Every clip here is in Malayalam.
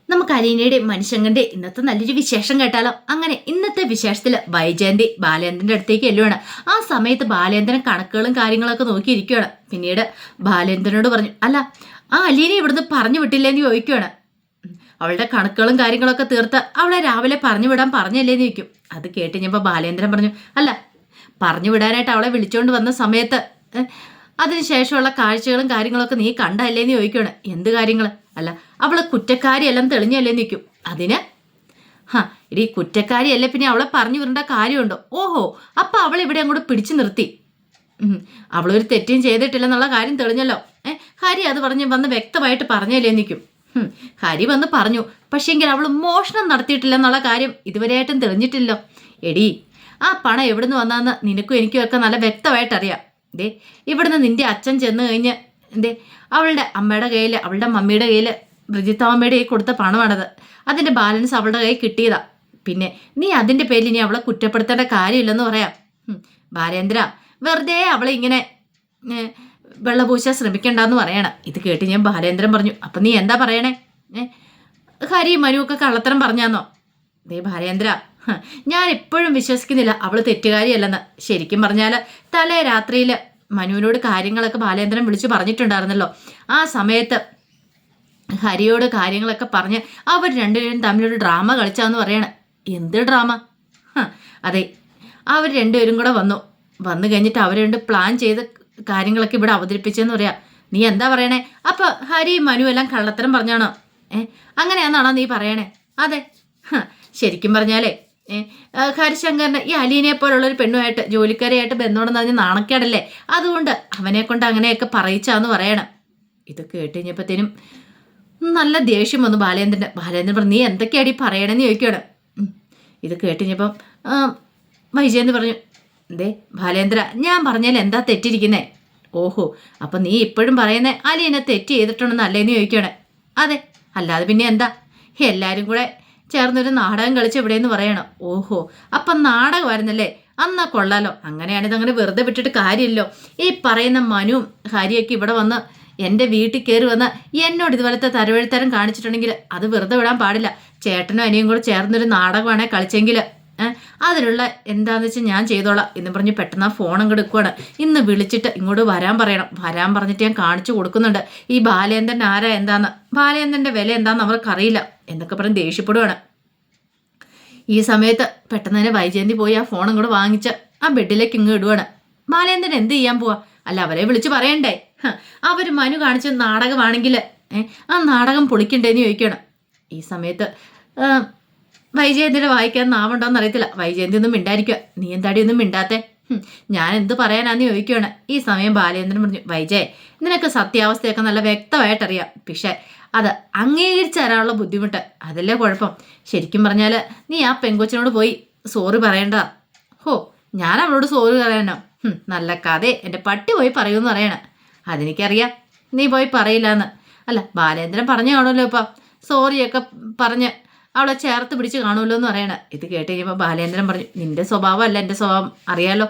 നമുക്ക് അലീനയുടെ മനുഷ്യങ്ങളുടെ ഇന്നത്തെ നല്ലൊരു വിശേഷം കേട്ടാലോ. അങ്ങനെ ഇന്നത്തെ വിശേഷത്തില് വൈജയന്തി ബാലേന്ദ്രന്റെ അടുത്തേക്ക് എല്ലുവാണ്. ആ സമയത്ത് ബാലേന്ദ്രൻ കണക്കുകളും കാര്യങ്ങളൊക്കെ നോക്കിയിരിക്കുകയാണ്. പിന്നീട് ബാലേന്ദ്രനോട് പറഞ്ഞു, അല്ല ആ അലീന ഇവിടുന്ന് പറഞ്ഞു വിട്ടില്ലേന്ന് ചോദിക്കുകയാണ്. അവളുടെ കണക്കുകളും കാര്യങ്ങളൊക്കെ തീർത്ത് അവളെ രാവിലെ പറഞ്ഞു വിടാൻ പറഞ്ഞല്ലേന്ന് ചോദിക്കും. അത് കേട്ടുകഴിഞ്ഞപ്പോൾ ബാലേന്ദ്രൻ പറഞ്ഞു, അല്ല പറഞ്ഞു വിടാനായിട്ട് അവളെ വിളിച്ചോണ്ട് വന്ന സമയത്ത് അതിനുശേഷമുള്ള കാഴ്ചകളും കാര്യങ്ങളൊക്കെ നീ കണ്ടല്ലേന്ന് ചോദിക്കുകയാണ്. എന്ത് കാര്യങ്ങൾ? അല്ല അവള് കുറ്റക്കാരിയെല്ലാം തെളിഞ്ഞല്ലേ നിൽക്കും. അതിന് ഇടി കുറ്റക്കാരിയല്ലേ പിന്നെ അവളെ പറഞ്ഞു വിടേണ്ട കാര്യമുണ്ടോ? ഓഹോ, അപ്പൊ അവളെ ഇവിടെ അങ്ങോട്ട് പിടിച്ചു നിർത്തി. അവളൊരു തെറ്റും ചെയ്തിട്ടില്ലെന്നുള്ള കാര്യം തെളിഞ്ഞല്ലോ. ഹരി അത് പറഞ്ഞ് വന്ന് വ്യക്തമായിട്ട് പറഞ്ഞല്ലേ നിൽക്കും. ഹരി വന്ന് പറഞ്ഞു, പക്ഷേങ്കിൽ അവൾ മോഷണം നടത്തിയിട്ടില്ലെന്നുള്ള കാര്യം ഇതുവരെയായിട്ടും തെളിഞ്ഞിട്ടില്ലോ. എടി ആ പണം എവിടുന്ന് വന്നാന്ന് നിനക്കും എനിക്കും ഒക്കെ നല്ല വ്യക്തമായിട്ടറിയാം. ദേ ഇവിടുന്ന് നിന്റെ അച്ഛൻ ചെന്ന് കഴിഞ്ഞ് അവളുടെ അമ്മയുടെ കയ്യിൽ, അവളുടെ മമ്മിയുടെ കയ്യിൽ, ബ്രിജിത്താമ്മയുടെ കയ്യിൽ കൊടുത്ത പണമാണത്. അതിൻ്റെ ബാലൻസ് അവളുടെ കയ്യിൽ കിട്ടിയതാ. പിന്നെ നീ അതിൻ്റെ പേരിൽ ഇനി അവളെ കുറ്റപ്പെടുത്തേണ്ട കാര്യമില്ലെന്ന് പറയാം. ബാലേന്ദ്ര വെറുതെ അവളെ ഇങ്ങനെ വെള്ളപൂശാൻ ശ്രമിക്കണ്ടെന്ന് പറയണം. ഇത് കേട്ട് ഞാൻ ബാലേന്ദ്രൻ പറഞ്ഞു, അപ്പം നീ എന്താ പറയണേ? ഹരി മനുവൊക്കെ കള്ളത്തരം പറഞ്ഞാന്നോ? ദേ ബാലേന്ദ്ര, ഞാൻ എപ്പോഴും വിശ്വസിക്കുന്നില്ല അവൾ തെറ്റുകാരിയല്ലെന്ന്. ശരിക്കും പറഞ്ഞാൽ തലേ രാത്രിയിൽ മനുവിനോട് കാര്യങ്ങളൊക്കെ ബാലേന്ദ്രൻ വിളിച്ചു പറഞ്ഞിട്ടുണ്ടായിരുന്നല്ലോ. ആ സമയത്ത് ഹരിയോട് കാര്യങ്ങളൊക്കെ പറഞ്ഞ് അവർ രണ്ടുപേരും തമ്മിലൊരു ഡ്രാമ കളിച്ചാന്ന് പറയണം. എന്ത് ഡ്രാമ? അതെ, അവർ രണ്ടുപേരും കൂടെ വന്നു കഴിഞ്ഞിട്ട് അവർ രണ്ട് പ്ലാൻ ചെയ്ത് കാര്യങ്ങളൊക്കെ ഇവിടെ അവതരിപ്പിച്ചെന്ന് പറയാം. നീ എന്താ പറയണേ? അപ്പൊ ഹരി മനു എല്ലാം കള്ളത്തരം പറഞ്ഞാണോ? അങ്ങനെയാണെന്നാണോ നീ പറയണേ? അതെ, ശരിക്കും പറഞ്ഞാലേ ഹരിശങ്കറിന് ഈ അലീനയെ പോലുള്ളൊരു പെണ്ണുമായിട്ട് ജോലിക്കാരിയായിട്ട് ബന്ധമുണ്ടെന്ന് പറഞ്ഞ് നാണക്കേടല്ലേ, അതുകൊണ്ട് അവനെ കൊണ്ട് അങ്ങനെയൊക്കെ പറയിച്ചാന്ന് പറയണം. ഇത് കേട്ട് കഴിഞ്ഞപ്പോഴത്തേനും നല്ല ദേഷ്യം വന്നു ബാലേന്ദ്രൻ പറഞ്ഞു, നീ എന്തൊക്കെയാടി പറയണമെന്ന് ചോദിക്കുകയാണ്. ഇത് കേട്ട് കഴിഞ്ഞപ്പം വൈജയന്തി പറഞ്ഞു, എന്തേ ബാലേന്ദ്ര, ഞാൻ പറഞ്ഞാൽ എന്താ തെറ്റിരിക്കുന്നേ? ഓഹോ, അപ്പം നീ ഇപ്പോഴും പറയുന്നേ അലീനെ തെറ്റ് ചെയ്തിട്ടുണ്ടെന്ന് അല്ലേന്ന് ചോദിക്കുകയാണ്. അതെ, അല്ലാതെ പിന്നെ എന്താ, എല്ലാവരും കൂടെ ചേർന്നൊരു നാടകം കളിച്ച് എവിടെയെന്ന് പറയണം. ഓഹോ, അപ്പം നാടകമായിരുന്നല്ലേ, അന്നാ കൊള്ളാലോ. അങ്ങനെയാണിത്, അങ്ങനെ വെറുതെ വിട്ടിട്ട് കാര്യമില്ലോ. ഈ പറയുന്ന മനുവും ഹരിയൊക്കെ ഇവിടെ വന്ന് എൻ്റെ വീട്ടിൽ കയറി വന്ന് എന്നോട് ഇതുപോലത്തെ തരവഴുത്തരം കാണിച്ചിട്ടുണ്ടെങ്കിൽ അത് വെറുതെ വിടാൻ പാടില്ല. ചേട്ടനും അനിയും കൂടെ ചേർന്നൊരു നാടകമാണേ കളിച്ചെങ്കിൽ അതിലുള്ള എന്താന്ന് വെച്ചാൽ ഞാൻ ചെയ്തോളാം എന്ന് പറഞ്ഞ് പെട്ടെന്ന് ആ ഫോൺ അങ്ങോട്ട് എടുക്കുവാണ്. ഇന്ന് വിളിച്ചിട്ട് ഇങ്ങോട്ട് വരാൻ പറയണം. വരാൻ പറഞ്ഞിട്ട് ഞാൻ കാണിച്ചു കൊടുക്കുന്നുണ്ട് ഈ ബാലേന്ദ്രൻ ആരാ എന്താന്ന്, ബാലേന്ദ്രൻ്റെ വില എന്താന്ന് അവർക്കറിയില്ല എന്നൊക്കെ പറഞ്ഞ് ദേഷ്യപ്പെടുവാണ്. ഈ സമയത്ത് പെട്ടെന്ന് തന്നെ വൈജയന്തി പോയി ആ ഫോൺ അങ്ങോട്ട് വാങ്ങിച്ച് ആ ബെഡിലേക്ക് ഇങ്ങ് ഇടുവാണ്. ബാലേന്ദ്രൻ എന്ത് ചെയ്യാൻ പോവാ? അല്ല അവരെ വിളിച്ച് പറയണ്ടേ? അവർ മനു കാണിച്ച നാടകമാണെങ്കിൽ ആ നാടകം പൊളിക്കണ്ടേന്ന് ചോദിക്കണം. ഈ സമയത്ത് വൈജയന്തിയുടെ വായിക്കാൻ നാവുണ്ടോന്ന് അറിയത്തില്ല. വൈജയന്തി ഒന്നും മിണ്ടായിരിക്കുക. നീ എന്താടി ഒന്നും മിണ്ടാത്തെ? ഞാൻ എന്ത് പറയാനാന്ന് ചോദിക്കുകയാണ്. ഈ സമയം ബാലേന്ദ്രൻ പറഞ്ഞു, വൈജയ് നിനക്ക് സത്യാവസ്ഥയൊക്കെ നല്ല വ്യക്തമായിട്ടറിയാം, പക്ഷെ അത് അംഗീകരിച്ചു തരാനുള്ള ബുദ്ധിമുട്ട് അതല്ലേ കുഴപ്പം. ശരിക്കും പറഞ്ഞാൽ നീ ആ പെങ്കൊച്ചിനോട് പോയി സോറി പറയണ്ട. ഹോ, ഞാൻ അവളോട് സോറി പറയാനോ? നല്ല കഥ എൻ്റെ പട്ടി പോയി പറയൂന്ന് പറയണം. അതെനിക്കറിയാം നീ പോയി പറയില്ലാന്ന്. അല്ല ബാലേന്ദ്രൻ പറഞ്ഞു കാണുമല്ലോ ഇപ്പം, സോറിയൊക്കെ പറഞ്ഞ് അവളെ ചേർത്ത് പിടിച്ച് കാണുമല്ലോ എന്ന് പറയണം. ഇത് കേട്ട് കഴിയുമ്പോൾ ബാലേന്ദ്രൻ പറഞ്ഞു, നിന്റെ സ്വഭാവം അല്ല എൻ്റെ സ്വഭാവം, അറിയാലോ.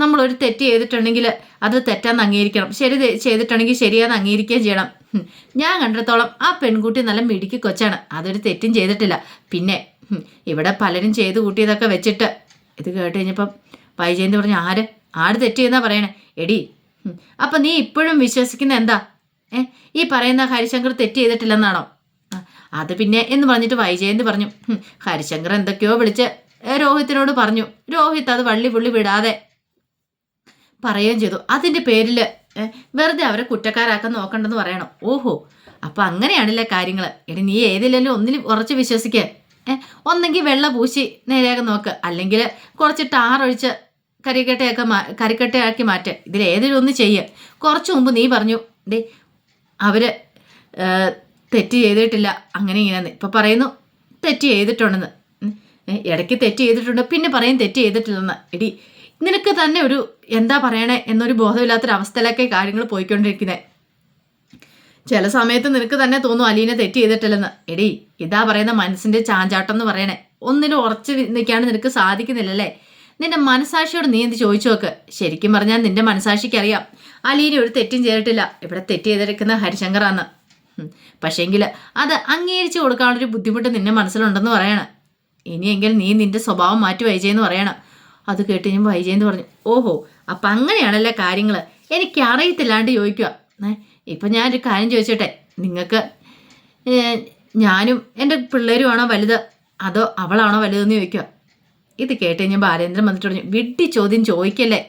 നമ്മളൊരു തെറ്റ് ചെയ്തിട്ടുണ്ടെങ്കിൽ അത് തെറ്റാന്ന് അംഗീകരിക്കണം, ശരി ചെയ്തിട്ടുണ്ടെങ്കിൽ ശരിയാന്ന് അംഗീകരിക്കുകയും ചെയ്യണം. ഞാൻ കണ്ടിടത്തോളം ആ പെൺകുട്ടി നല്ല മിടുക്കി കൊച്ചാണ്, അതൊരു തെറ്റും ചെയ്തിട്ടില്ല. പിന്നെ ഇവിടെ പലരും ചെയ്തു കൂട്ടിയതൊക്കെ വെച്ചിട്ട്. ഇത് കേട്ട് കഴിഞ്ഞപ്പം വൈജയന്തി പറഞ്ഞു, ആര് തെറ്റ് ചെയ്യുന്നാ പറയണേ? എടി അപ്പം നീ ഇപ്പോഴും വിശ്വസിക്കുന്ന എന്താ? ഈ പറയുന്ന ഹരിശങ്കർ തെറ്റ് ചെയ്തിട്ടില്ലെന്നാണോ? അത് പിന്നെ എന്ന് പറഞ്ഞിട്ട് വൈജയന്തി പറഞ്ഞു, ഹരിശങ്കർ എന്തൊക്കെയോ വിളിച്ച് രോഹിത്തിനോട് പറഞ്ഞു. രോഹിത്ത് അത് വള്ളി പുള്ളി വിടാതെ പറയുകയും ചെയ്തു. അതിൻ്റെ പേരിൽ വെറുതെ അവരെ കുറ്റക്കാരാക്കാൻ നോക്കണ്ടെന്ന് പറയണം. ഓഹോ, അപ്പം അങ്ങനെയാണല്ലേ കാര്യങ്ങൾ. എടി നീ ഏതിലെങ്കിലും ഒന്നിൽ ഉറച്ച് വിശ്വസിക്കുക. ഒന്നെങ്കിൽ വെള്ള പൂശി നേരെയാക്കി നോക്ക്, അല്ലെങ്കിൽ കുറച്ച് ടാറൊഴിച്ച് കരിക്കട്ടയാക്കി മാറ്റ്. ഇതിലേതെങ്കിലും ഒന്ന് ചെയ്യുക. കുറച്ച് മുമ്പ് നീ പറഞ്ഞു അവർ തെറ്റ് ചെയ്തിട്ടില്ല അങ്ങനെ ഇങ്ങനെയെന്ന്. ഇപ്പം പറയുന്നു തെറ്റ് ചെയ്തിട്ടുണ്ടെന്ന്. ഇടയ്ക്ക് തെറ്റ് ചെയ്തിട്ടുണ്ട്, പിന്നെ പറയും തെറ്റ് ചെയ്തിട്ടില്ലെന്ന്. എടി നിനക്ക് തന്നെ ഒരു എന്താ പറയണേ എന്നൊരു ബോധമില്ലാത്തൊരവസ്ഥയിലൊക്കെ കാര്യങ്ങൾ പോയിക്കൊണ്ടിരിക്കുന്നത്. ചില സമയത്ത് നിനക്ക് തന്നെ തോന്നും അലീന തെറ്റ് ചെയ്തിട്ടില്ലെന്ന്. എടി ഇതാ പറയുന്ന മനസ്സിൻ്റെ ചാഞ്ചാട്ടം എന്ന് പറയണേ. ഒന്നിലും ഉറച്ച് നിൽക്കാണ്ട് നിനക്ക് സാധിക്കുന്നില്ലല്ലേ? നിന്റെ മനസാക്ഷിയോട് നീ എന്ത് ചോദിച്ചു നോക്ക്. ശരിക്കും പറഞ്ഞാൽ നിന്റെ മനസാക്ഷിക്ക് അറിയാം അലീന ഒരു തെറ്റും ചെയ്തിട്ടില്ല, ഇവിടെ തെറ്റ് ചെയ്തിരിക്കുന്ന ഹരിശങ്കറാന്ന്. പക്ഷേങ്കിൽ അത് അംഗീകരിച്ച് കൊടുക്കാനുള്ളൊരു ബുദ്ധിമുട്ട് നിന്റെ മനസ്സിലുണ്ടെന്ന് പറയണം. ഇനിയെങ്കിൽ നീ നിന്റെ സ്വഭാവം മാറ്റി വൈജയെന്ന് പറയണം. അത് കേട്ട് ഞാൻ വൈജയെന്ന് പറഞ്ഞു, ഓഹോ അപ്പം അങ്ങനെയാണല്ലേ കാര്യങ്ങൾ, എനിക്ക് അറിയത്തില്ലാണ്ട് ചോദിക്കുക. ഇപ്പം ഞാനൊരു കാര്യം ചോദിച്ചോട്ടെ, നിങ്ങൾക്ക് ഞാനും എൻ്റെ പിള്ളേരുമാണോ വലുത് അതോ അവളാണോ വലുതെന്ന് ചോദിക്കുക. ഇത് കേട്ട് കഴിഞ്ഞാൽ ബാലേന്ദ്രൻ വന്നിട്ട് പറഞ്ഞു, വിഡ്ഢി ചോദ്യം ചോദിക്കല്ലേ,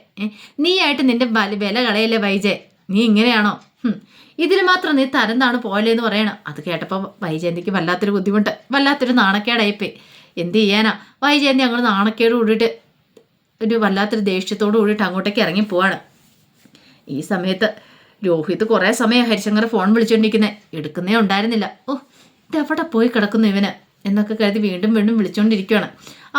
നീ ആയിട്ട് നിന്റെ വില കളയല്ലേ വൈജയ്, നീ ഇങ്ങനെയാണോ, ഇതിൽ മാത്രം നീ തരംതാണ് പോയല്ലേന്ന് പറയണം. അത് കേട്ടപ്പോൾ വൈജയന്തിക്ക് വല്ലാത്തൊരു ബുദ്ധിമുട്ട്, വല്ലാത്തൊരു നാണക്കേടായിപ്പോയി. എന്ത് ചെയ്യാനാ, വൈജയന്തി അങ്ങോട്ട് നാണക്കേട് കൂടിയിട്ട് ഒരു വല്ലാത്തൊരു ദേഷ്യത്തോട് കൂടിയിട്ട് അങ്ങോട്ടേക്ക് ഇറങ്ങി പോവാണ്. ഈ സമയത്ത് രോഹിത് കുറേ സമയം ഹരിശങ്കർ ഫോൺ വിളിച്ചുകൊണ്ടിരിക്കുന്നത്, എടുക്കുന്നേ ഉണ്ടായിരുന്നില്ല. ഓ ഇതെവിടെ പോയി കിടക്കുന്നു ഇവന് എന്നൊക്കെ കരുതി വീണ്ടും വീണ്ടും വിളിച്ചുകൊണ്ടിരിക്കുകയാണ്.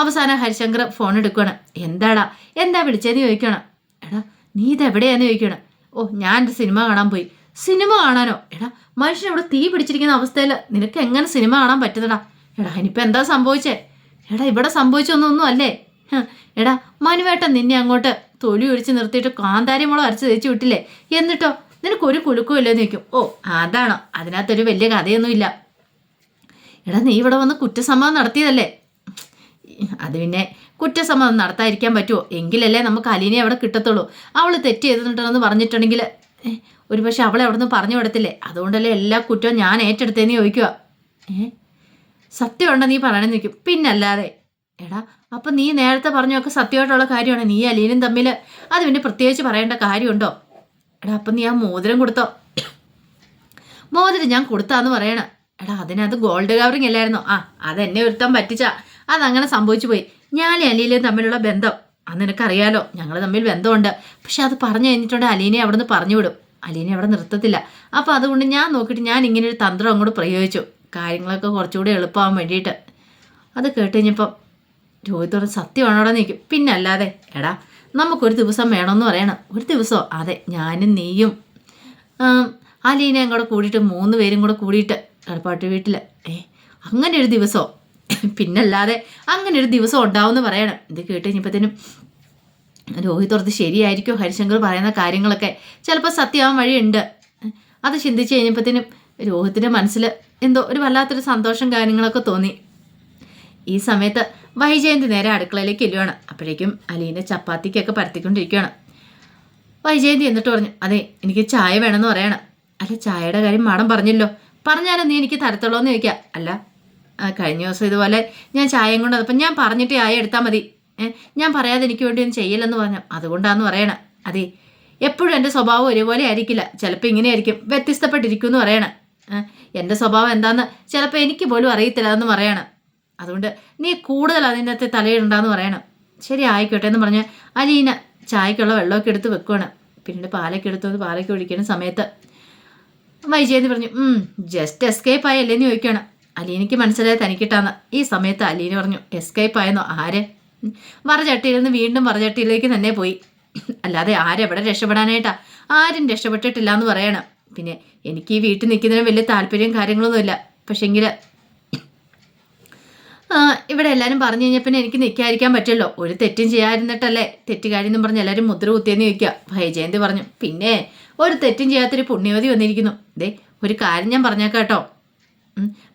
അവസാനം ഹരിശങ്കർ ഫോൺ എടുക്കുകയാണ്. എന്താ വിളിച്ചതെന്ന് ചോദിക്കണം. എടാ നീ ഇതെവിടെയാന്ന് ചോദിക്കണം. ഓ ഞാൻ എൻ്റെ സിനിമ കാണാൻ പോയി. സിനിമ കാണാനോ? എടാ മനുഷ്യൻ ഇവിടെ തീ പിടിച്ചിരിക്കുന്ന അവസ്ഥയിൽ നിനക്ക് എങ്ങനെ സിനിമ കാണാൻ പറ്റുന്നടാ? എടാ ഇനിയിപ്പോൾ എന്താ സംഭവിച്ചേ? എടാ ഇവിടെ സംഭവിച്ചൊന്നും അല്ലേ? എടാ മനുവേട്ടൻ നിന്നെ അങ്ങോട്ട് തൊലി ഒഴിച്ച് നിർത്തിയിട്ട് കാന്താരി മുളക് അരച്ച് തേച്ച് വിട്ടില്ലേ, എന്നിട്ടോ നിനക്കൊരു കുലുക്കും ഇല്ലെന്ന് ചോദിക്കും. ഓ അതാണോ? അതിനകത്തൊരു വലിയ കഥയൊന്നുമില്ല. എടാ നീ ഇവിടെ വന്ന് കുറ്റസമ്മതം നടത്തിയതല്ലേ? അത് പിന്നെ കുറ്റസമ്മതം നടത്താതിരിക്കാൻ പറ്റുമോ? എങ്കിലല്ലേ നമുക്ക് അലീനെ അവിടെ കിട്ടത്തുള്ളൂ. അവൾ തെറ്റ് ചെയ്തിട്ടുണ്ടെന്ന് പറഞ്ഞിട്ടുണ്ടെങ്കിൽ ഒരുപക്ഷെ അവളെ അവിടെ നിന്ന് പറഞ്ഞു വിടത്തില്ലേ? അതുകൊണ്ടല്ലേ എല്ലാ കുറ്റവും ഞാൻ ഏറ്റെടുത്തേന്ന് ചോദിക്കുക. സത്യമുണ്ടോ നീ പറയണമെന്ന് ചോദിക്കും. പിന്നല്ലാതെ. എടാ അപ്പം നീ നേരത്തെ പറഞ്ഞൊക്കെ സത്യമായിട്ടുള്ള കാര്യമാണ്. നീ അലീനും തമ്മിൽ അത് പിന്നെ പ്രത്യേകിച്ച് പറയേണ്ട കാര്യമുണ്ടോ? എടാ അപ്പം നീ ആ മോതിരം കൊടുത്തോ? മോതിരം ഞാൻ കൊടുത്താന്ന് പറയണം. എടാ അതിനകത്ത് ഗോൾഡ് കവറിങ് അല്ലായിരുന്നോ? അതെന്നെ ഒരുത്താൻ പറ്റിച്ചാ, അതങ്ങനെ സംഭവിച്ചു പോയി. ഞാനും അലീനയും തമ്മിലുള്ള ബന്ധം അത് നിനക്കറിയാലോ, ഞങ്ങൾ തമ്മിൽ ബന്ധമുണ്ട്. പക്ഷെ അത് പറഞ്ഞു കഴിഞ്ഞിട്ടുണ്ടെങ്കിൽ അലീനെ അവിടെ നിന്ന് പറഞ്ഞു വിടും, അലീനെ അവിടെ നിർത്തത്തില്ല. അപ്പോൾ അതുകൊണ്ട് ഞാൻ നോക്കിയിട്ട് ഞാൻ ഇങ്ങനെ ഒരു തന്ത്രം അങ്ങോട്ട് പ്രയോഗിച്ചു, കാര്യങ്ങളൊക്കെ കുറച്ചുകൂടി എളുപ്പമാകാൻ വേണ്ടിയിട്ട്. അത് കേട്ട് കഴിഞ്ഞപ്പം രോഹിത്തോട് സത്യമാണോടെ നിൽക്കും. പിന്നെ അല്ലാതെ. എടാ നമുക്കൊരു ദിവസം വേണമെന്ന് പറയണം. ഒരു ദിവസമോ? അതെ, ഞാനും നീയും അലീനയും കൂടെ കൂടിയിട്ട് 3 പേരും കൂടെ കൂടിയിട്ട് കളിപ്പാട്ട് വീട്ടിൽ. അങ്ങനെ ഒരു ദിവസമോ? പിന്നല്ലാതെ അങ്ങനെ ഒരു ദിവസം ഉണ്ടാവുമെന്ന് പറയണം. ഇത് കേട്ട് കഴിഞ്ഞപ്പോഴത്തേനും രോഹിത്തോർത്ത് ശരിയായിരിക്കും ഹരിശങ്കർ പറയുന്ന കാര്യങ്ങളൊക്കെ ചിലപ്പോൾ സത്യമാവാൻ വഴിയുണ്ട്. അത് ചിന്തിച്ച് കഴിഞ്ഞപ്പോഴത്തേനും രോഹിത്തിൻ്റെ മനസ്സിൽ എന്തോ ഒരു വല്ലാത്തൊരു സന്തോഷം കാര്യങ്ങളൊക്കെ തോന്നി. ഈ സമയത്ത് വൈജയന്തി നേരെ അടുക്കളയിലേക്ക് ഇല്ലുവാണ്. അപ്പോഴേക്കും അലീന ചപ്പാത്തിക്കൊക്കെ പരത്തിക്കൊണ്ടിരിക്കുകയാണ്. വൈജയന്തി എന്നിട്ട് പറഞ്ഞു, അതെ എനിക്ക് ചായ വേണമെന്ന് പറയണം. അല്ല ചായയുടെ കാര്യം മാഡം പറഞ്ഞല്ലോ, പറഞ്ഞാലോ നീ എനിക്ക് തരത്തുള്ളൂ എന്ന് ചോദിക്കുക. അല്ല കഴിഞ്ഞ ദിവസം ഇതുപോലെ ഞാൻ ചായയും കൊണ്ട് അപ്പം ഞാൻ പറഞ്ഞിട്ട് ചായ എടുത്താൽ മതി, ഞാൻ പറയാതെ എനിക്ക് വേണ്ടി ഒന്നും ചെയ്യില്ലെന്ന് പറഞ്ഞു, അതുകൊണ്ടാന്ന് പറയണം. അതെ എപ്പോഴും എൻ്റെ സ്വഭാവം ഒരുപോലെ ആയിരിക്കില്ല, ചിലപ്പോൾ ഇങ്ങനെ ആയിരിക്കും, വ്യത്യസ്തപ്പെട്ടിരിക്കും എന്ന് പറയണം. എൻ്റെ സ്വഭാവം എന്താണെന്ന് ചിലപ്പോൾ എനിക്ക് പോലും അറിയത്തില്ല എന്ന് പറയണം. അതുകൊണ്ട് നീ കൂടുതൽ അതിനകത്ത് തലയിടണ്ടെന്ന് പറയണം. ശരി ആയിക്കോട്ടെ എന്ന് പറഞ്ഞ് അലീന ചായക്കുള്ള വെള്ളമൊക്കെ എടുത്ത് വെക്കുകയാണ്. പിന്നീട് പാലൊക്കെ എടുത്ത് പാലൊക്കെ ഒഴിക്കുന്ന സമയത്ത് വൈജയന്തി പറഞ്ഞു, ജസ്റ്റ് എസ്കേപ്പ് ആയല്ലേന്ന് ചോദിക്കുകയാണ്. അലീനയ്ക്ക് മനസ്സിലായി തനിക്കിട്ടാന്ന്. ഈ സമയത്ത് അലീന പറഞ്ഞു, എസ്കേപ്പ് ആയെന്നോ? ആര്? വറചട്ടിയിൽ നിന്ന് വീണ്ടും വറചട്ടിയിലേക്ക് തന്നെ പോയി, അല്ലാതെ ആരെവിടെ രക്ഷപ്പെടാനായിട്ടാ? ആരും രക്ഷപ്പെട്ടിട്ടില്ല എന്ന് പറയണം. പിന്നെ എനിക്ക് ഈ വീട്ടിൽ നിൽക്കുന്നതിന് വലിയ താല്പര്യം കാര്യങ്ങളൊന്നുമില്ല, പക്ഷെങ്കിൽ ഇവിടെ എല്ലാവരും പറഞ്ഞു കഴിഞ്ഞാൽ പിന്നെ എനിക്ക് നിൽക്കാതിരിക്കാൻ പറ്റുമല്ലോ, ഒരു തെറ്റും ചെയ്യാതിരുന്നിട്ടല്ലേ തെറ്റുകാരിയെന്നും പറഞ്ഞ് എല്ലാവരും മുദ്ര കുത്തിയെന്ന് ചോദിക്കുക. വൈജയന്തി പറഞ്ഞു, പിന്നെ ഒരു തെറ്റും ചെയ്യാത്തൊരു പുണ്യവതി വന്നിരിക്കുന്നു. ദേ ഒരു കാര്യം ഞാൻ പറഞ്ഞേക്കാം കേട്ടോ,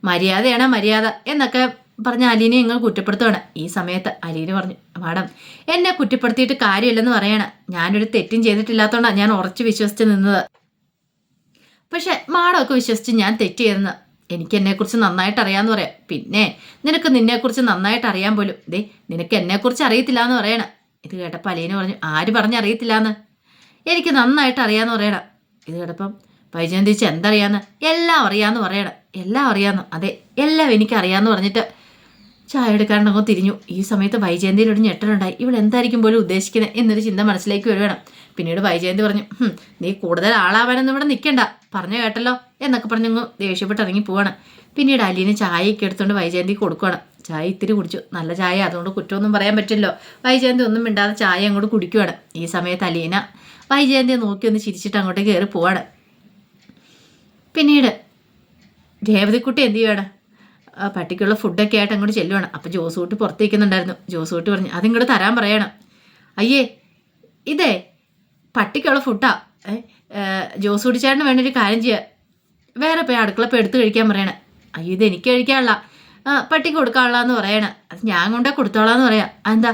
മര്യാദയാണ് മര്യാദ എന്നൊക്കെ പറഞ്ഞ അലീനെ നിങ്ങൾ കുറ്റപ്പെടുത്തുകയാണ്. ഈ സമയത്ത് അലീന പറഞ്ഞു, മാഡം എന്നെ കുറ്റപ്പെടുത്തിയിട്ട് കാര്യമില്ലെന്ന് പറയണം, ഞാനൊരു തെറ്റും ചെയ്തിട്ടില്ലാത്തതുകൊണ്ടാണ് ഞാൻ ഉറച്ചു വിശ്വസിച്ച് നിന്നത്. പക്ഷെ മാഡമൊക്കെ വിശ്വസിച്ച് ഞാൻ തെറ്റ് ചെയ്തെന്ന് എനിക്ക് എന്നെക്കുറിച്ച് നന്നായിട്ട് അറിയാമെന്ന് പറയാം. പിന്നെ നിനക്ക് നിന്നെക്കുറിച്ച് നന്നായിട്ട് അറിയാൻ പോലും, ദേ നിനക്ക് എന്നെക്കുറിച്ച് അറിയത്തില്ല എന്ന് പറയണം. ഇത് കേട്ടപ്പോൾ അലീന പറഞ്ഞു, ആര് പറഞ്ഞറിയത്തില്ല എന്ന്? എനിക്ക് നന്നായിട്ട് അറിയാമെന്ന് പറയണം. ഇത് കേട്ടപ്പം വൈജയന്തി ചോദിച്ചു, എന്തറിയാന്ന്? എല്ലാം അറിയാമെന്ന് പറയണം. എല്ലാം അറിയാമെന്ന്? അതെ എല്ലാം എനിക്കറിയാമെന്ന് പറഞ്ഞിട്ട് ചായ എടുക്കാനുണ്ടോ തിരിഞ്ഞു. ഈ സമയത്ത് വൈജയന്തിയിലൊരു ഞെട്ടലുണ്ടായി. ഇവിടെ എന്തായിരിക്കും പോലും ഉദ്ദേശിക്കുന്നത് എന്നൊരു ചിന്ത മനസ്സിലേക്ക് വരുവാണ്. പിന്നീട് വൈജയന്തി പറഞ്ഞു, നീ കൂടുതൽ ആളാവാനൊന്നും ഇവിടെ നിൽക്കണ്ട, പറഞ്ഞു കേട്ടല്ലോ എന്നൊക്കെ പറഞ്ഞങ്ങ് ദേഷ്യപ്പെട്ട് ഇറങ്ങി പോവാണ്. പിന്നീട് അലീന ചായയൊക്കെ എടുത്തുകൊണ്ട് വൈജയന്തി കൊടുക്കുകയാണ്. ചായ ഇത്തിരി കുടിച്ചു, നല്ല ചായ, അതുകൊണ്ട് കുറ്റമൊന്നും പറയാൻ പറ്റില്ലോ. വൈജയന്തി ഒന്നും മിണ്ടാതെ ചായ അങ്ങോട്ട് കുടിക്കുകയാണ്. ഈ സമയത്ത് അലീന വൈജയന്തിയെ നോക്കി ഒന്ന് ചിരിച്ചിട്ട് അങ്ങോട്ട് കയറി പോവാണ്. പിന്നീട് രേവതിക്കുട്ടി എന്ത് ചെയ്യുവാണ്, പട്ടിക്കുള്ള ഫുഡൊക്കെ ആയിട്ട് അങ്ങോട്ട് ചെല്ലുവാണ്. അപ്പം ജോസൂട്ടി പുറത്ത് നിൽക്കുന്നുണ്ടായിരുന്നു. ജോസൂട്ടി പറഞ്ഞു, അതിങ്ങോട്ട് തരാൻ പറയണം. അയ്യേ ഇതേ പട്ടിക്കുള്ള ഫുഡാ, ജോസൂട്ടി ചേട്ടന് വേണ്ട ഒരു കാര്യം ചെയ്യുക, വേറെ പോയി അടുക്കള എടുത്ത് കഴിക്കാൻ പറയണേ. അയ്യോ ഇത് എനിക്ക് കഴിക്കാനുള്ള പട്ടിക്ക് കൊടുക്കാനുള്ളതെന്ന് പറയണേ. അത് ഞാൻ കൊണ്ടേ കൊടുത്തോളാന്ന് പറയാം. എന്താ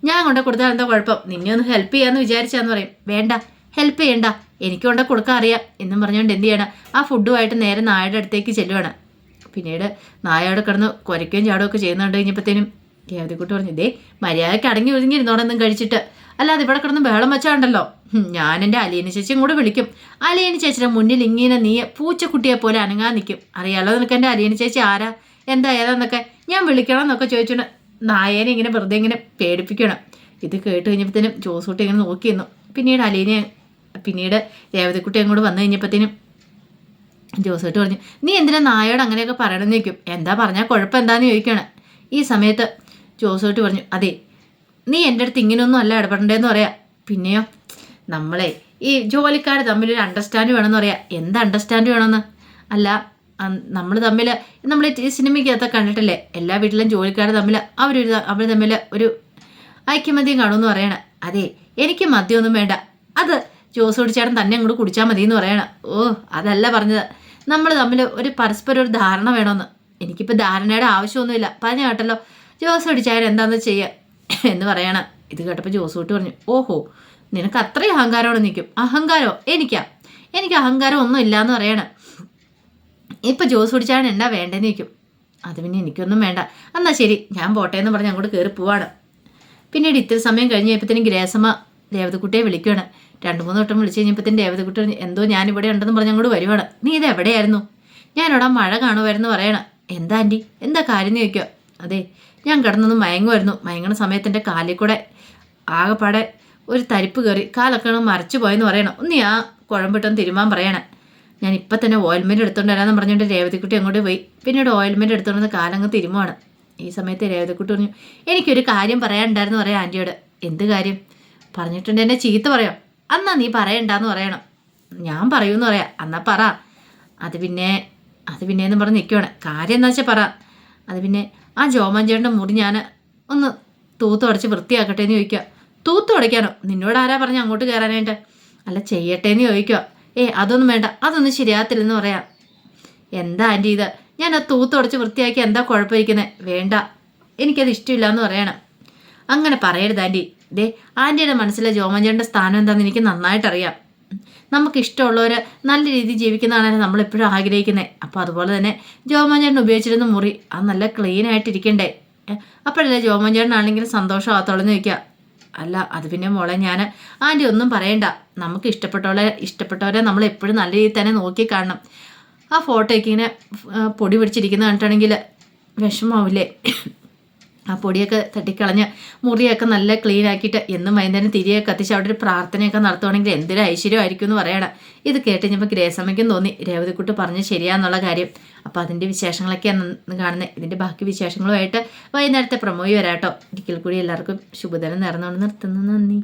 ഞാൻ കൊണ്ടേ കൊടുത്താൽ എന്താ കുഴപ്പം, നിന്നെ ഒന്ന് ഹെൽപ്പ് ചെയ്യാമെന്ന് വിചാരിച്ചാന്ന് പറയും. വേണ്ട ഹെൽപ്പ് ചെയ്യണ്ട, എനിക്ക് കൊണ്ടേ കൊടുക്കാൻ അറിയാം എന്നും പറഞ്ഞുകൊണ്ട് എന്ത് ചെയ്യണം, ആ ഫുഡുമായിട്ട് നേരെ നായയുടെ അടുത്തേക്ക് ചെല്ലുവാണ്. പിന്നീട് നായയോടെ കിടന്ന് കുരയ്ക്കുകയും ചാടുകയൊക്കെ ചെയ്യുന്നുണ്ട്. കഴിഞ്ഞപ്പോഴത്തേനും രേവതിക്കുട്ടി പറഞ്ഞു, ഇതേ മര്യാദയ്ക്ക് അടങ്ങി ഒതുങ്ങിയിരുന്നോടൊന്നും കഴിച്ചിട്ട്, അല്ലാതെ ഇവിടെ കിടന്ന് ബഹളം വെച്ചാണ്ടല്ലോ ഞാൻ എൻ്റെ അലിയനി ചേച്ചിയും കൂടെ വിളിക്കും. അലിയനി ചേച്ചിയുടെ മുന്നിൽ ഇങ്ങനെ നീ പൂച്ചക്കുട്ടിയെ പോലെ അനങ്ങാൻ നിൽക്കും. അറിയാലോ നിനക്ക് എൻ്റെ അലിയനി ചേച്ചി ആരാ എന്താ ഏതാന്നൊക്കെ ഞാൻ വിളിക്കണം എന്നൊക്കെ ചോദിച്ചോണ്ട് നായേനെ ഇങ്ങനെ വെറുതെ ഇങ്ങനെ പേടിപ്പിക്കണം. ഇത് കേട്ട് കഴിഞ്ഞപ്പോഴത്തേനും ജോസൂട്ടി ഇങ്ങനെ നോക്കിയിരുന്നു. പിന്നീട് രേവതിക്കുട്ടി അങ്ങോട്ട് വന്നു കഴിഞ്ഞപ്പോഴത്തേനും ജോസൂട്ടി പറഞ്ഞു, നീ എന്തിനാ നായോട് അങ്ങനെയൊക്കെ പറയണമെന്ന് ചോദിക്കും. എന്താ പറഞ്ഞാൽ കുഴപ്പം എന്താന്ന് ചോദിക്കണം. ഈ സമയത്ത് ജോസൂട്ടി പറഞ്ഞു, അതെ നീ എൻ്റെ അടുത്ത് ഇങ്ങനെയൊന്നും അല്ല ഇടപെടേണ്ടതെന്ന് പറയാം. പിന്നെയോ നമ്മളെ ഈ ജോലിക്കാർ തമ്മിലൊരു അണ്ടർസ്റ്റാൻഡ് വേണമെന്ന് പറയാം. എന്ത് അണ്ടർസ്റ്റാൻഡ് വേണമെന്ന്? അല്ല നമ്മൾ തമ്മിൽ നമ്മൾ ഈ സിനിമയ്ക്കകത്ത് കണ്ടിട്ടില്ലേ, എല്ലാ വീട്ടിലും ജോലിക്കാർ തമ്മിൽ അവർ തമ്മിൽ ഒരു ഐക്യമദ്യം കാണുമെന്ന് പറയണം. അതെ എനിക്ക് മദ്യമൊന്നും വേണ്ട, അത് ജോസൂട്ടി ചേട്ടൻ തന്നെ അങ്ങോട്ട് കുടിച്ചാൽ മതി എന്ന് പറയണം. ഓ അതല്ല പറഞ്ഞത്, നമ്മൾ തമ്മിൽ ഒരു പരസ്പരം ഒരു ധാരണ വേണമെന്ന്. എനിക്കിപ്പോൾ ധാരണയുടെ ആവശ്യമൊന്നുമില്ല, പറഞ്ഞ കേട്ടല്ലോ ജോസൂട്ടി ചേട്ടൻ എന്താണെന്ന് ചെയ്യുക എന്ന് പറയണം. ഇത് കേട്ടപ്പോൾ ജോസൂട്ടി പറഞ്ഞു, ഓഹോ നിനക്ക് അത്രയും അഹങ്കാരമാണ് നിൽക്കും. അഹങ്കാരമോ? എനിക്ക് അഹങ്കാരം ഒന്നും ഇല്ലയെന്ന് പറയണം. ഇപ്പം ജോസൂട്ടി ചേട്ടൻ എന്താ വേണ്ടതെന്ന് നിൽക്കും. അത് പിന്നെ എനിക്കൊന്നും വേണ്ട, എന്നാൽ ശരി ഞാൻ പോട്ടെ എന്ന് പറഞ്ഞ് അങ്ങോട്ട് കയറി പോവാണ്. പിന്നീട് ഇത്തിരി സമയം കഴിഞ്ഞ് കഴിഞ്ഞപ്പോഴത്തേനും ഗ്രേസമ്മ രേവതിക്കുട്ടിയെ വിളിക്കുകയാണ്. 2-3 വട്ടം വിളിച്ച് കഴിഞ്ഞപ്പോഴത്തേനും രേവതിക്കുട്ടി പറഞ്ഞു, എന്തോ ഞാനിവിടെ ഉണ്ടെന്ന് പറഞ്ഞ് അങ്ങോട്ട് വരുവാണ്. നീ ഇത് എവിടെയായിരുന്നു? ഞാനിവിടെ മഴ കാണുമായിരുന്നു പറയണം. എന്താ ആൻറ്റി എന്താ കാര്യം എന്ന് ചോദിക്കുക. അതെ ഞാൻ കിടന്നൊന്ന് മയങ്ങുമായിരുന്നു. മയങ്ങണ സമയത്ത് എൻ്റെ കാലിൽ കൂടെ ആകെപ്പാടെ ഒരു തരിപ്പ് കയറി കാലൊക്കെ മരച്ചു പോയെന്ന് പറയണം. ഒന്ന് ആ കുഴമ്പിട്ടൊന്ന് തിരുമാൻ പറയണം. ഞാൻ ഇപ്പം തന്നെ ഓയിൽമെൻറ്റ് എടുത്തുകൊണ്ട് വരാമെന്ന് പറഞ്ഞുകൊണ്ട് രേവതിക്കുട്ടി അങ്ങോട്ട് പോയി. പിന്നീട് ഓയിൽമെൻറ്റ് എടുത്തുകൊണ്ട് കാലങ്ങ് തിരുമുവാണ്. ഈ സമയത്ത് രേവതിക്കുട്ടി പറഞ്ഞു, എനിക്കൊരു കാര്യം പറയാനുണ്ടായിരുന്നു പറയാം ആൻറ്റിയോട്. എന്ത് കാര്യം? പറഞ്ഞിട്ടുണ്ട് എന്നെ ചീത്ത പറയാം. അന്നാ നീ പറയണ്ടെന്ന് പറയണം. ഞാൻ പറയൂന്ന് പറയാം. എന്നാ പറ. അത് പിന്നെ എന്ന് പറഞ്ഞ് നിൽക്കുവാണ്. കാര്യം എന്താ വെച്ചാൽ പറ. അത് പിന്നെ ആ ജോമഞ്ചേട്ടൻ്റെ മുറി ഞാൻ ഒന്ന് തൂത്തുടച്ച് വൃത്തിയാക്കട്ടെ എന്ന് ചോദിക്കുക. തൂത്തുടയ്ക്കാനോ? നിന്നോട് ആരാ പറഞ്ഞ് അങ്ങോട്ട് കയറാനായിട്ട്? അല്ല ചെയ്യട്ടെ എന്ന് ചോദിക്കുക. അതൊന്നും വേണ്ട, അതൊന്നും ശരിയാകത്തില്ലെന്ന് പറയാം. എന്താ ആൻറ്റി ഇത്? ഞാൻ ആ തൂത്തുടച്ച് വൃത്തിയാക്കി എന്താ കുഴപ്പമിരിക്കുന്നത്? വേണ്ട എനിക്കത് ഇഷ്ടമില്ല എന്ന് പറയണം. അങ്ങനെ പറയരുത് ആൻറ്റി. ആൻറ്റിയുടെ മനസ്സിലെ ജോമഞ്ചേട്ടൻ്റെ സ്ഥാനം എന്താണെന്ന് എനിക്ക് നന്നായിട്ടറിയാം. നമുക്കിഷ്ടമുള്ളവർ നല്ല രീതിയിൽ ജീവിക്കുന്നതാണ് നമ്മളെപ്പോഴും ആഗ്രഹിക്കുന്നത്. അപ്പോൾ അതുപോലെ തന്നെ ജോമഞ്ചേട്ടൻ ഉപയോഗിച്ചിരുന്ന മുറി അത് നല്ല ക്ലീൻ ആയിട്ടിരിക്കണ്ടേ? അപ്പോഴല്ലേ ജോമഞ്ചേട്ടനാണെങ്കിലും സന്തോഷമാകത്തുള്ളൂ എന്ന് ചോദിക്കുക. അല്ല അത് പിന്നെ മോളെ ഞാൻ ആൻറ്റി ഒന്നും പറയണ്ട. നമുക്ക് ഇഷ്ടപ്പെട്ടവരെ നമ്മൾ എപ്പോഴും നല്ല രീതിയിൽ തന്നെ നോക്കി കാണണം. ആ ഫോട്ടോയ്ക്ക് ഇങ്ങനെ പൊടി പിടിച്ചിരിക്കുന്ന കണ്ടിട്ടാണെങ്കിൽ വിഷമാവില്ലേ? ആ പൊടിയൊക്കെ തട്ടിക്കളഞ്ഞ് മുറിയൊക്കെ നല്ല ക്ലീൻ ആക്കിയിട്ട് എന്നും വൈകുന്നേരം തിരികെ കത്തിച്ച് അവിടെ ഒരു പ്രാർത്ഥനയൊക്കെ നടത്തുവാണെങ്കിൽ എന്തൊരു ഐശ്വര്യമായിരിക്കും എന്ന് പറയണം. ഇത് കേട്ട് കഴിഞ്ഞപ്പോൾ ഗ്രേസമ്മയ്ക്കും തോന്നി രേവതിക്കുട്ടി പറഞ്ഞ് ശരിയാന്നുള്ള കാര്യം. അപ്പോൾ അതിൻ്റെ വിശേഷങ്ങളൊക്കെയാണ് കാണുന്നത്. ഇതിൻ്റെ ബാക്കി വിശേഷങ്ങളുമായിട്ട് വൈകുന്നേരത്തെ പ്രൊമോയി വരാട്ടോ. ഒരിക്കൽ കൂടി എല്ലാവർക്കും ശുഭദിനം നേർന്നുകൊണ്ട് നിർത്തുന്നു. നന്ദി.